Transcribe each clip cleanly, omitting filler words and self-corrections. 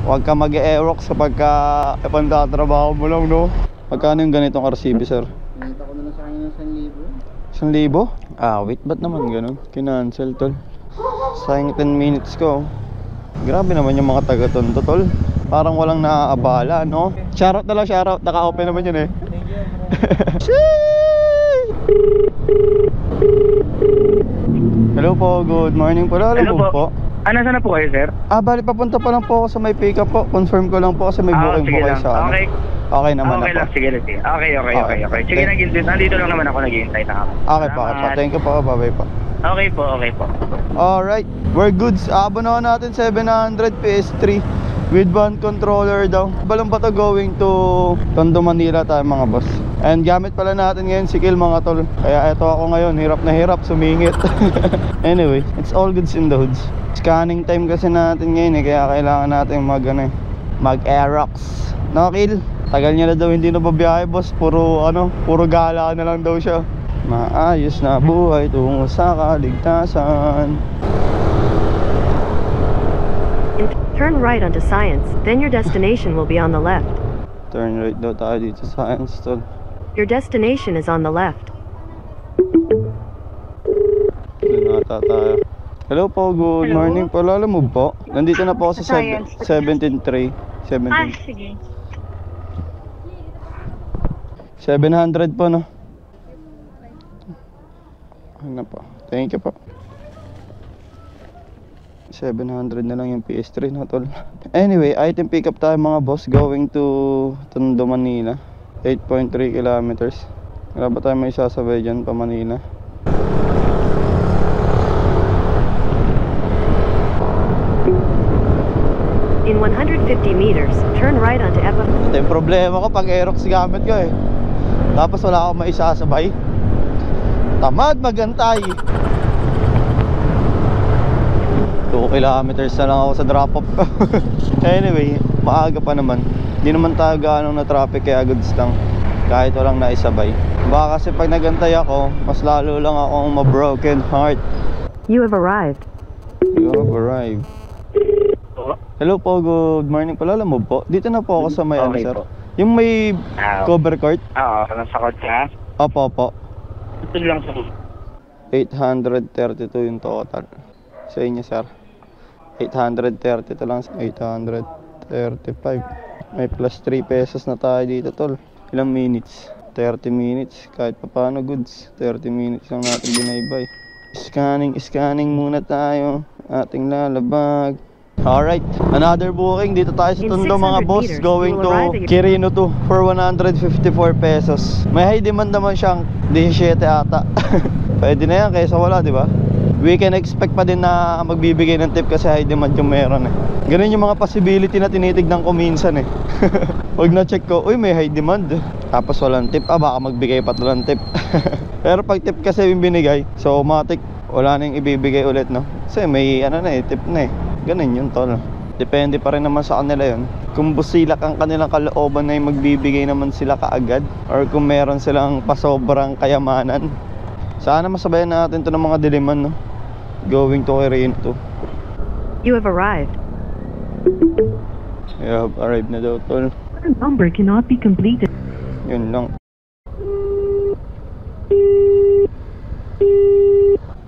Huwag ka mag-e-aerox kapag ipagtatrabaho mo lang, no? Magkano yung ganitong RCB, sir? Pinita ko na lang sa kanya ng 1,000? Ah, wait, ba't naman ganun? Kinancel, tol. Sayang 10 minutes ko. Grabe naman yung mga taga-Tondo, tol. Parang walang naaabala, no? Shoutout na lang, shoutout. Naka-open naman yun eh. Hello po, good morning po. Hello po. Nasaan na po kayo, sir? Bali, papunta pa lang po ako sa may pick-up po. Confirm ko lang po kasi may booking po kayo sa ano. Okay. Okay naman Okay na lang, po. sige. Okay. Sige, nandito lang naman ako naghihintay na ako. Okay po. Thank you po. Bye-bye po. Okay po. Alright, we're goods. Abonahan natin 700 PS3 with one controller daw. Balong ba to going to Tondo, Manila tayo mga boss. And gamit pala natin ngayon si Kill mga tol. Kaya eto ako ngayon, hirap na hirap sumingit. Anyway, it's all goods in the hoods. Scanning time kasi natin ngayon kaya kailangan natin mag-aerox. No, Kill? Tagal niya na daw hindi na babiyahe boss. Puro gala na lang daw siya. Maayos na buhay tungo sa kaligtasan. Turn right onto Science, then your destination will be on the left. Turn right daw tayo dito sa Science, tol. Your destination is on the left. Doon nata tayo. Hello po, good morning po. Lalo mo po. Nandito na po ako sa 17.3. 17. Sige. 700 po, no? Ano po? Thank you po. 700 na lang yung PS3 na tol. Anyway, item pick up tayo mga boss. Going to Tondo, Manila. 8.3 kilometers. Wala ba tayo may sasabay dyan pa Manila? In 150 meters, turn right onto Epa. Ito yung problema ko pag aerox gamit ko eh. Tapos wala akong maisasabay. Tamad magantay. 2 kilometers na lang ako sa drop off. Anyway, maaga pa naman. Hindi naman tayo gaano na traffic kaya goods lang. Kahit walang naisabay. Baka kasi pag nagantay ako, mas lalo lang akong ma-broken heart. You have arrived. You have arrived. Hello po, good morning po. Alam mo po, dito na po ako sa may Okay sir. po. Yung may cover court. Oo, nasa kotse. Opo. Ito lang sa 832 yung total. Sa inyo sir. 830 to lang. 835. May plus 3 pesos na tayo dito tol. Ilang minutes? 30 minutes. Kahit pa paano goods. 30 minutes lang natin binaybay. Scanning muna tayo. Ating lalabag. Alright, another booking. Dito tayo sa Tondo mga boss. Going to Quirino 2 for 154 pesos. May high demand naman siyang 17 ata. Pwede na yan kaysa wala, di ba? We can expect pa din na magbibigay ng tip kasi high demand yung meron eh. Ganun yung mga possibility na tinitignan ko minsan eh. Huwag na check ko, uy may high demand. Tapos walang tip, baka magbigay pa ng tip. Pero pag tip kasi yung binigay, so automatic wala nang ibibigay ulit, no? Kasi may tip na eh. Ganun yun tol. Depende pa rin naman sa kanila yun. Kung busilak ang kanilang kalooban na yung magbibigay naman sila kaagad, or kung meron silang pasobrang kayamanan. Sana masabayan natin to ng mga diliman, no? Going to Quirino 2. You have arrived. You have arrived na daw tol. Your number cannot be completed. Yun lang.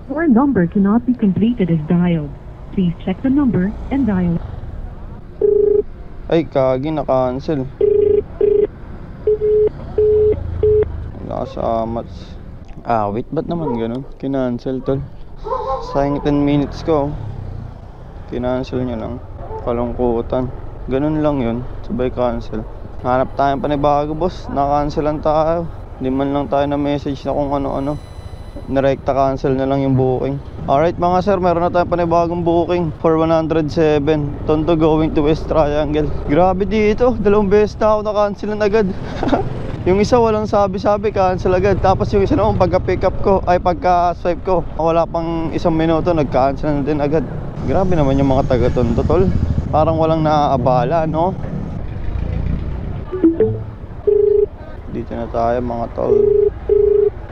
Your number cannot be completed as dialed. Please check the number and dial. Ay, kagi na-cancel. Wala sa mats. Wait, ba't naman ganun? Kinancel tol. Sayang 10 minutes ko. Kinancel nyo lang. Kalungkutan. Ganun lang yun. Sabay cancel. Hanap tayo panibago boss. Na-cancelan tayo. Hindi man lang tayo na message na kung ano-ano. Narekta cancel na lang yung booking. Alright mga sir, meron na tayong panibagong booking for 107 Tondo going to West Triangle. Grabe dito, 2 beses na ako na-cancelan agad. Yung isa walang sabi-sabi, cancel agad. Tapos yung isa naman pagka-pick up ko, ay pagka-swipe ko, wala pang 1 minuto, nag-cancel na din agad. Grabe naman yung mga taga-Tondo tol. Parang walang naaabala, no? Dito na tayo mga tol.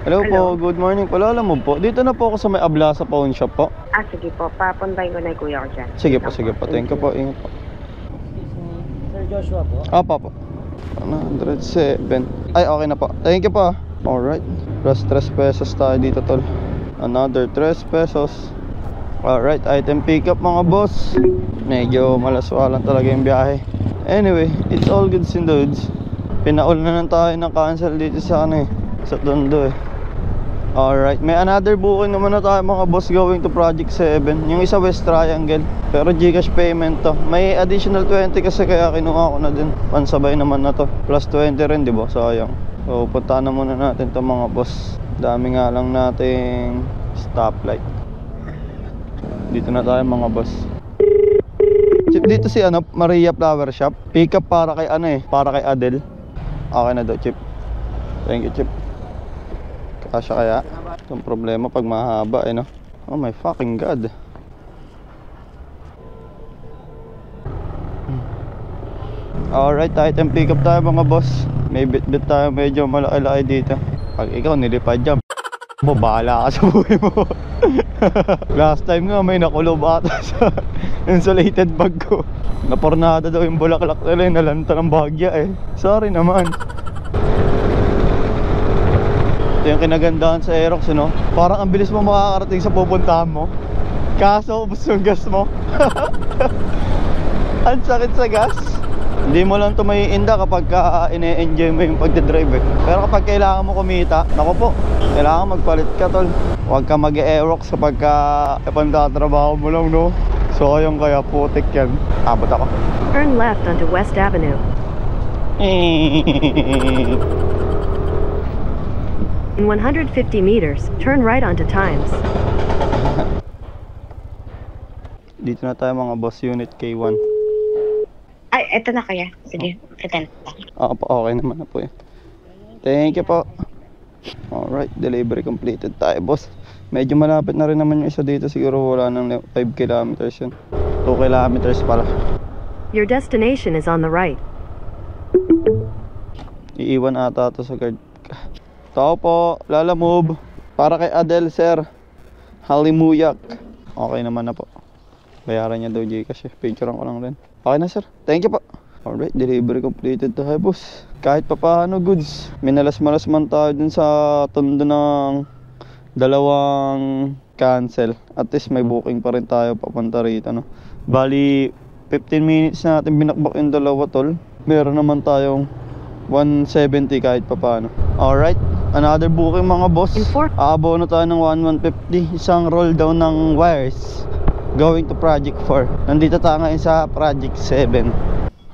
Hello po, good morning po. Alam mo po, dito na po ako sa may Ablasa Pawn Shop po. Sige po, papuntahin ko na yung kuya ko dyan. Sige po, thank you po, ingat po. Joshua po. Po. 107. Ay, okay na po. Thank you po. Alright. Plus 3 pesos tayo dito, tol. Another 3 pesos. Alright, item pickup mga boss. Medyo malaswalan talaga yung biyahe. Anyway, it's all goods and dudes. Pinaul na lang tayo ng cancel dito sa sa Tondo Alright, may another booking naman na tayo mga boss going to Project 7. Yung isa West Triangle, pero Gcash payment to. May additional 20 kasi kaya kinuha ko na din. Pansabay naman na to. Plus 20 rin, di ba? Sayang. So, puntaan na muna natin to mga boss. Dami nga lang nating stoplight. Dito na tayo mga boss. Chip, dito si Maria Flower Shop. Pick up para kay para kay Adel. Okay na daw, Chip. Thank you, Chip. Kasya kaya? Itong problema pag mahaba no? Oh my fucking god. Alright, item pick up tayo mga boss. May bit tayo medyo malaki-laki dito. Pag ikaw nilipad dyan, bahala ka sa buhay mo. Last time nga may nakulob ata sa insulated bag ko. Napornada daw yung bulaklak nila, nalanta ng bagya Sorry naman. Ito yung kinagandahan sa Aerox, parang ang bilis mo makakarating sa pupuntahan mo. Kaso ubos yung gas mo. Ang sakit sa gas. Hindi mo lang ito may inda kapag ine-enjoy mo yung pagdadrive Pero kapag kailangan mo kumita, naku po, kailangan magpalit ka tol. Huwag ka mag-Aerox kapag ipagtatrabaho mo lang So ayun kaya putik yan. Abot ako. Turn left onto West Avenue. In 150 meters, turn right onto Times. Dito na tayo mga boss, unit K1. Ay, eto na kaya. Sige, pretend. Okay naman na po Thank you po. Alright, delivery completed tayo boss. Medyo malapit na rin naman yung isa dito. Siguro wala nang 5 kilometers yun. 2 kilometers pala. Your destination is on the right. Iiwan ata ito sa guard. Tao po, Lala Move. Para kay Adel, sir. Halimuyak. Okay naman na po. Bayaran niya daw Gcash Picturean ko lang rin. Okay na sir, thank you po. Alright, delivery completed tayo boss. Kahit pa paano goods. Minalas-malas man tayo dun sa Tondo ng 2 cancel. At least may booking pa rin tayo papunta rito Bali 15 minutes natin binakbak yung dalawa tol. Meron naman tayong 170 kahit pa paano. Alright, another booking mga boss. Aabono tayo ng 150. Isang roll down ng wires going to Project 4. Nandito tayo ngayon sa Project 7.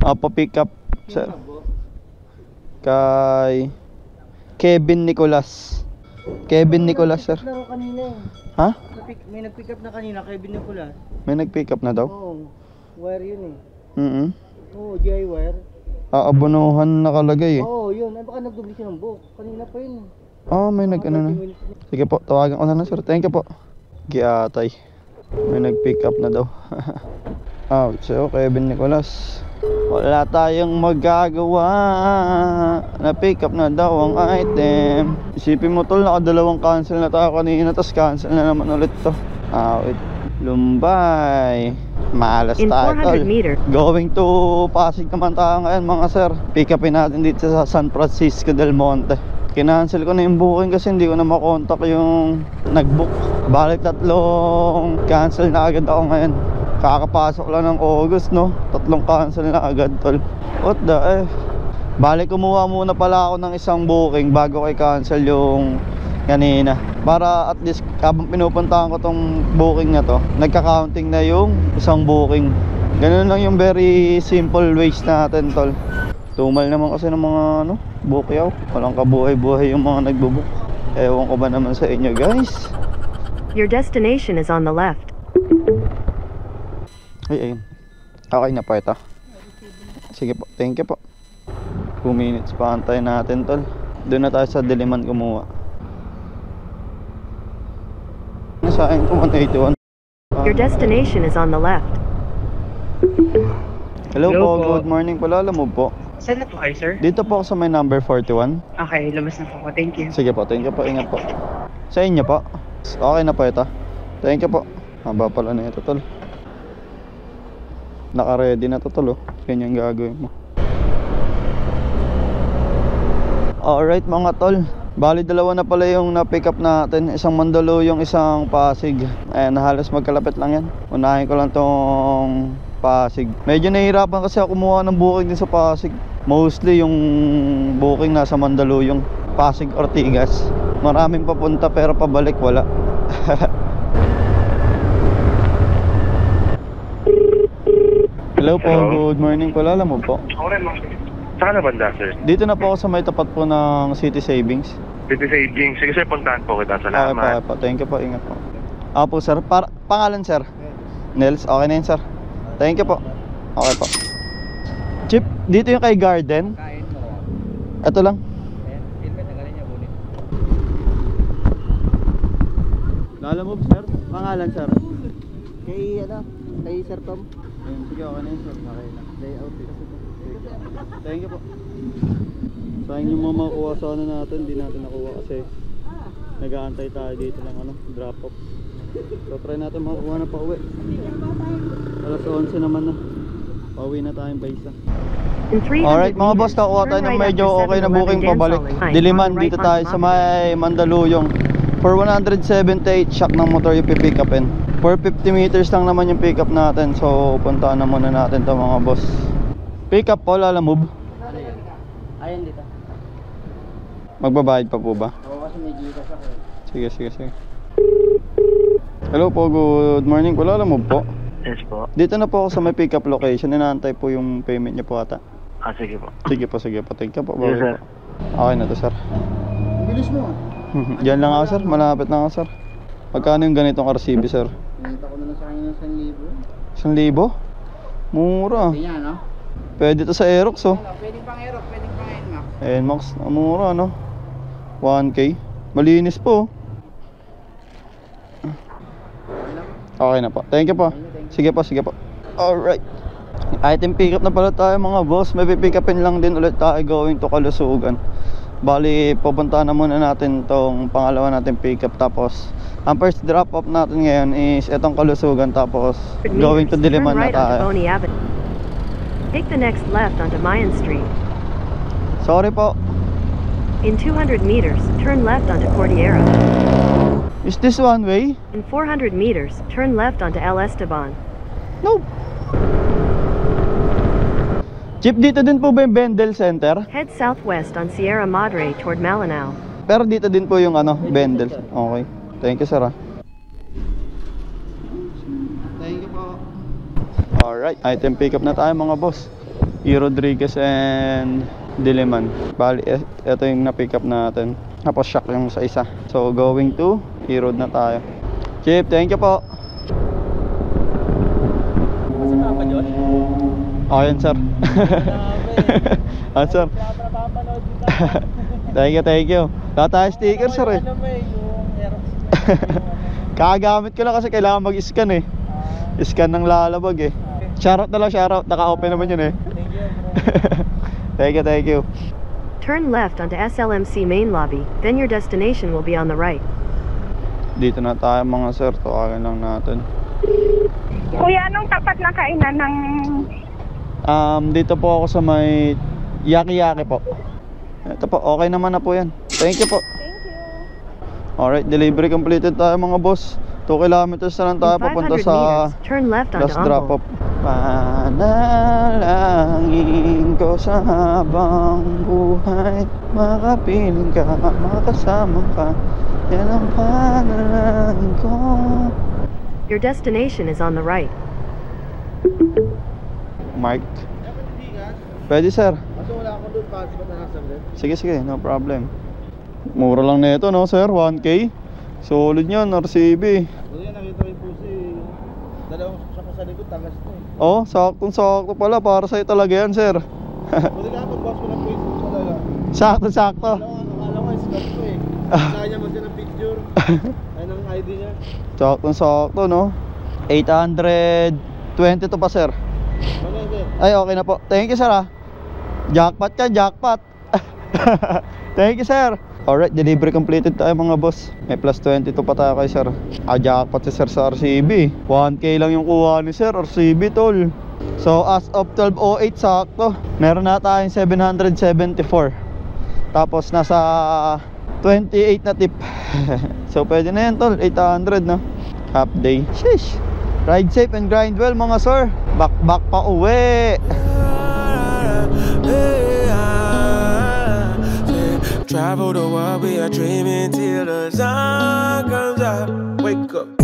Pa-pick up sir kay Kevin Nicolas. Kevin Nicolas sir. Laro kanina Ha? May nag-pick up na kanina, Kevin Nicolas. May nag-pick up na daw? Oo, wire yun Oo, GI wire. Aabonohan nakalagay Oo, yun. Ay, baka nagdubli siya ng buhok. Kanina pa yun may nag-ano na. Sige po, tawagan ko na sir. Thank you po. Giatay. May nag-pick up na daw. Ouch, Kevin Nicolas. Wala tayong magagawa. Na-pick up na daw ang item. Isipin mo tol, nakadalawang cancel na tayo kanina, tapos cancel na naman ulit to. Lumbay. Malas In tayo 400 meters. Going to Pasig naman tayo ngayon mga sir. Pick upin natin dito sa San Francisco del Monte. Kinancel ko na yung booking kasi hindi ko na makontak yung nag-book. Balik 3 cancel na agad ako ngayon. Kakapasok lang ng August 3 cancel na agad tol. What the Balik kumuha muna pala ako ng isang booking bago kay cancel yung kanina. Para at least habang pinupuntahan ko tong booking na to, nagka-counting na yung isang booking. Ganun lang yung very simple ways natin tol. Tumal naman kasi ng mga bukyaw. Walang kabuhay-buhay yung mga nagbubook. Ewan ko ba naman sa inyo guys. Your destination is on the left. Ayun. Okay na po ito. Sige po, thank you po. 2 minutes pa antayin natin tol. Doon na tayo sa Diliman kumuha. Sa akin ko 181. Your destination is on the left. Hello, Hello po, po. good morning po. Lala mo po. Saan na po kayo, sir? Dito po ako sa may number 41. Okay, labas na po ako. Thank you. Sige po, thank you po. Ingat po. Sa inyo po. Okay na po ito. Thank you po. Haba pala na ito tol. Naka-ready na to tol Ganyan gagawin mo. Alright mga tol, bali dalawa na pala yung na-pick up natin. Isang Mandaluyong, isang Pasig. Ayan, halos magkalapit lang yan. Unahin ko lang tong Pasig. Medyo nahihirapan kasi ako kumuha ng booking din sa Pasig. Mostly yung booking nasa Mandaluyong, Pasig, Ortigas. Maraming papunta pero pabalik wala. Hello po, good morning po. Lala mo po? Saan na banda, sir? Dito na po ako sa may tapat po ng City Savings. City Savings. Sige, sir, puntahan po kita. Okay Salamat. po, thank you po, ingat po. Po sir, pangalan sir? Nels, okay na yun sir. Thank you po. Okay po. Chip, dito yung kay Garden. Kain mo. Ito lang. Filmet na galing niya, bunit. Lala mo sir, pangalan sir? Kay Sir Tom. Ayun, sige, okay na yun sir. Okay na. Layout eh. Thank you po. Sayang yung mga makukuha sa ano natin, hindi natin nakuha kasi nag-aantay tayo dito ng drop off. So try natin makakuha na pauwi. Alas 11 naman na. Pauwi na tayong baisa. In 300 Alright mga boss, meters, nakuha tayo turn ng right medyo after okay na 7-Eleven booking Dance pabalik. Hall in Diliman, High, dito right tayo on sa Mother. may Mandaluyong. For 178 shock ng motor yung pipick upin. For 50 meters lang naman yung pick up natin. So puntaan na muna natin to mga boss. Pick up po, Lala Move. Ayun dito. Magbabayad pa po ba? Oo, kasi may gigas ako. Sige. Hello po, good morning po. Lala Move po. Yes po. Dito na po ako sa may pick up location. Inaantay po yung payment niyo po ata. Sige po. Sige po. Thank you po. Yes, sir. Okay na to sir. Bilis mo. Diyan lang ako sir, malapit na ako sir. Magkano yung ganitong RCB sir? Pinita ko na lang sa kanya ng 1,000? 1,000. Mura. Hindi niya, no? Pwede to sa Aerox oh. Pwedeng pang Aerox, pwedeng pang NMAX. NMAX, mura no? 1K. Malinis po. Okay na po. Thank you po. Sige po. Alright. Item pick up na pala tayo mga boss. May pick upin lang din ulit tayo going to Kalusugan. Bali, pupuntahan na muna natin tong pangalawa natin pick up. Tapos, ang first drop off natin ngayon is itong Kalusugan. Tapos, going to Diliman turn na right onto tayo. Boney Avenue. Take the next left onto Mayan Street. Sorry po. In 200 meters, turn left onto Cordillera. Is this one way? In 400 meters, turn left onto El Esteban. No. Jeep, dito din po ba yung Bendel Center? Head southwest on Sierra Madre toward Malinao. Pero dito din po yung Bendel. Okay. Thank you sir ah. Thank you po. Alright, item pick up na tayo mga boss. E. Rodriguez and Diliman. Bali, ito yung na-pick up natin. Tapos shock yung sa isa. So going to E-Road na tayo. Chip, thank you po. Okay yan sir. Sir. Thank you. Tatayo sticker sir eh. Kakagamit ko lang kasi kailangan mag-scan eh. Scan ng lalabag eh. Shoutout na lang, shoutout. Naka-open naman yun eh. Thank you. Turn left onto SLMC main lobby, then your destination will be on the right. Dito na tayo mga sir. Tukakin lang natin. Kuya, anong tapat na kainan ng... Dito po ako sa may Yaki po. Ito po, okay naman na po yan. Thank you po. Alright, delivery completed tayo mga boss. 2 kilometers na lang tayo In papunta 500 sa meters, turn left onto last drop Humboldt. off. Panalangin ko sa habang buhay, makapiling ka, makasama ka. Yan ang panalangin ko. Your destination is on the right. Mark. Pwede sir. Kaso wala akong doon, pati ba na nasabit? Sige, no problem. Mura lang nito no sir, 1K. Solid yan, RCB. Ano yan, nakita ko yung puso eh. Dalawang sasama sa likod, tagas to eh. Oh, saktong-sakto pala, para sa'yo talaga yan sir. Pwede ka pag-boss ko ng Facebook sa dala. Sakto-sakto. Akala ko, scam ko eh. Kaya niya magyan ng picture. Ayun ang ID niya. Saktong-sakto no. 820 to pa sir. Maganda. Ay, okay na po. Thank you sir ah. Jackpot ka, jackpot. Thank you sir. Alright, delivery completed tayo mga boss. May plus 22 pa tayo kay sir. Jackpot si sir sa RCB. 1K lang yung kuha ni sir, RCB tol. So as of 12:08 sakto, meron na tayong 774. Tapos nasa 28 na tip. So pwede na yan tol, 800 no? Half day. Sheesh. Ride safe and grind well mga sir. Back pa uwi. Travel the world, we are dreaming till the sun comes up. Wake up.